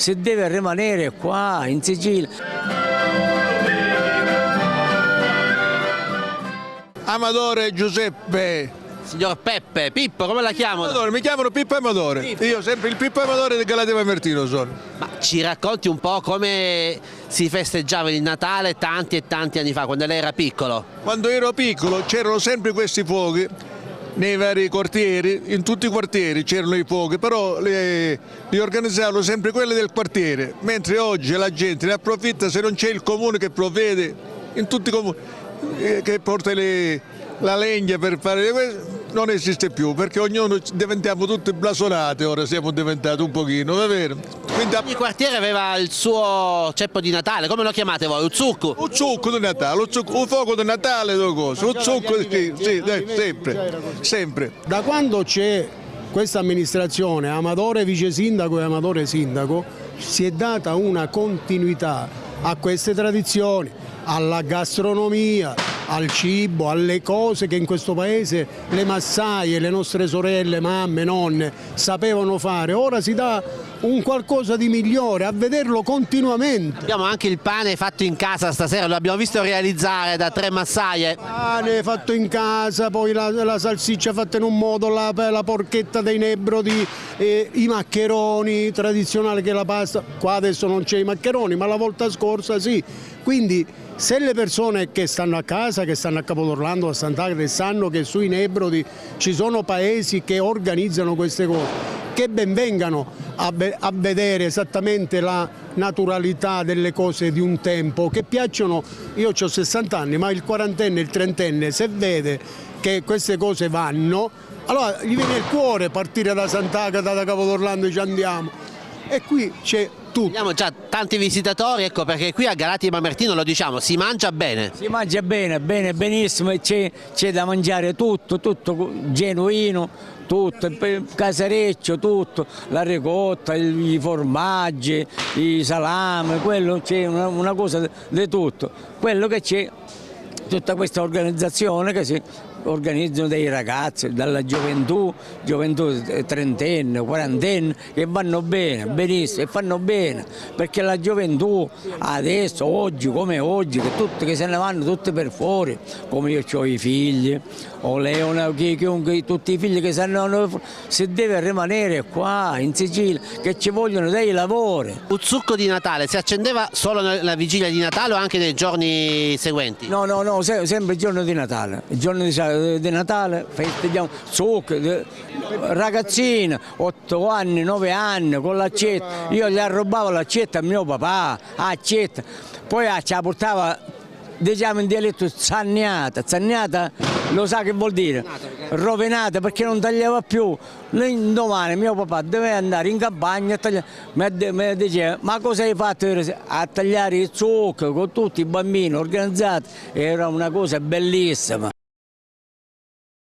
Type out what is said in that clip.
si deve rimanere qua in Sicilia. Amadore Giuseppe. Signor Peppe, Pippo, come la chiamo? Amadore, mi chiamano Pippo Amadore. Pippo. Io sempre il Pippo Amadore del Galateo Martino sono. Ma ci racconti un po' come si festeggiava il Natale tanti e tanti anni fa, quando lei era piccolo? Quando ero piccolo c'erano sempre questi fuochi nei vari quartieri, in tutti i quartieri c'erano i fuochi, però li organizzavano sempre quelli del quartiere, mentre oggi la gente ne approfitta se non c'è il comune che provvede, in tutti i comuni, che porta la legna per fare questo. Non esiste più perché ognuno diventiamo tutti blasonati, ora siamo diventati un pochino, è vero? Quindi Ogni quartiere aveva il suo ceppo di Natale, come lo chiamate voi? Uzzucco? un zucco di Natale, un fuoco di Natale, due cose, un zucco, sì, sempre, sempre. Da quando c'è questa amministrazione, Amadore vice sindaco e Amadore sindaco, si è data una continuità a queste tradizioni, alla gastronomia, al cibo, alle cose che in questo paese le massaie, le nostre sorelle, mamme, nonne sapevano fare. Ora si dà un qualcosa di migliore, a vederlo continuamente. Abbiamo anche il pane fatto in casa stasera, lo abbiamo visto realizzare da 3 massaie. Pane fatto in casa, poi la salsiccia fatta in un modo, la porchetta dei Nebrodi, i maccheroni tradizionali che è la pasta. Qua adesso non c'è i maccheroni, ma la volta scorsa sì. Quindi se le persone che stanno a casa, che stanno a Capodorlando, a Sant'Agata, sanno che sui Nebrodi ci sono paesi che organizzano queste cose, che ben vengano a vedere esattamente la naturalità delle cose di un tempo, che piacciono. Io ho 60 anni, ma il quarantenne, il trentenne, se vede che queste cose vanno, allora gli viene il cuore partire da Sant'Agata, da Capodorlando e ci andiamo. E qui c'è tutto. Abbiamo già tanti visitatori, ecco perché qui a Galati Mamertino, lo diciamo, si mangia bene. Si mangia bene, benissimo, e c'è da mangiare tutto genuino, tutto, il casareccio, tutto, la ricotta, i formaggi, i salami, quello c'è una cosa di tutto. Quello che c'è, tutta questa organizzazione che si organizzano dei ragazzi dalla gioventù trentenne, quarantenne, che vanno bene, benissimo, e fanno bene, perché la gioventù adesso, oggi come oggi, che se ne vanno tutti per fuori, come io ho i figli, o Leona, chiunque, tutti i figli che si deve rimanere qua in Sicilia, che ci vogliono dei lavori. Un zucco di Natale si accendeva solo nella vigilia di Natale o anche nei giorni seguenti? No, sempre il giorno di Natale. Il giorno di Natale festeggiamo zucco, ragazzina, 8 anni, 9 anni, con l'accetta. Io gli arrobavo l'accetta a mio papà, accetta. Poi ce la portava, diciamo in dialetto, zagnata. Zagnata lo sa che vuol dire? Rovinata, perché non tagliava più. Domani mio papà deve andare in campagna a tagliare. Mi diceva, ma cosa hai fatto ieri sera? A tagliare il zucchero con tutti i bambini organizzati. Era una cosa bellissima.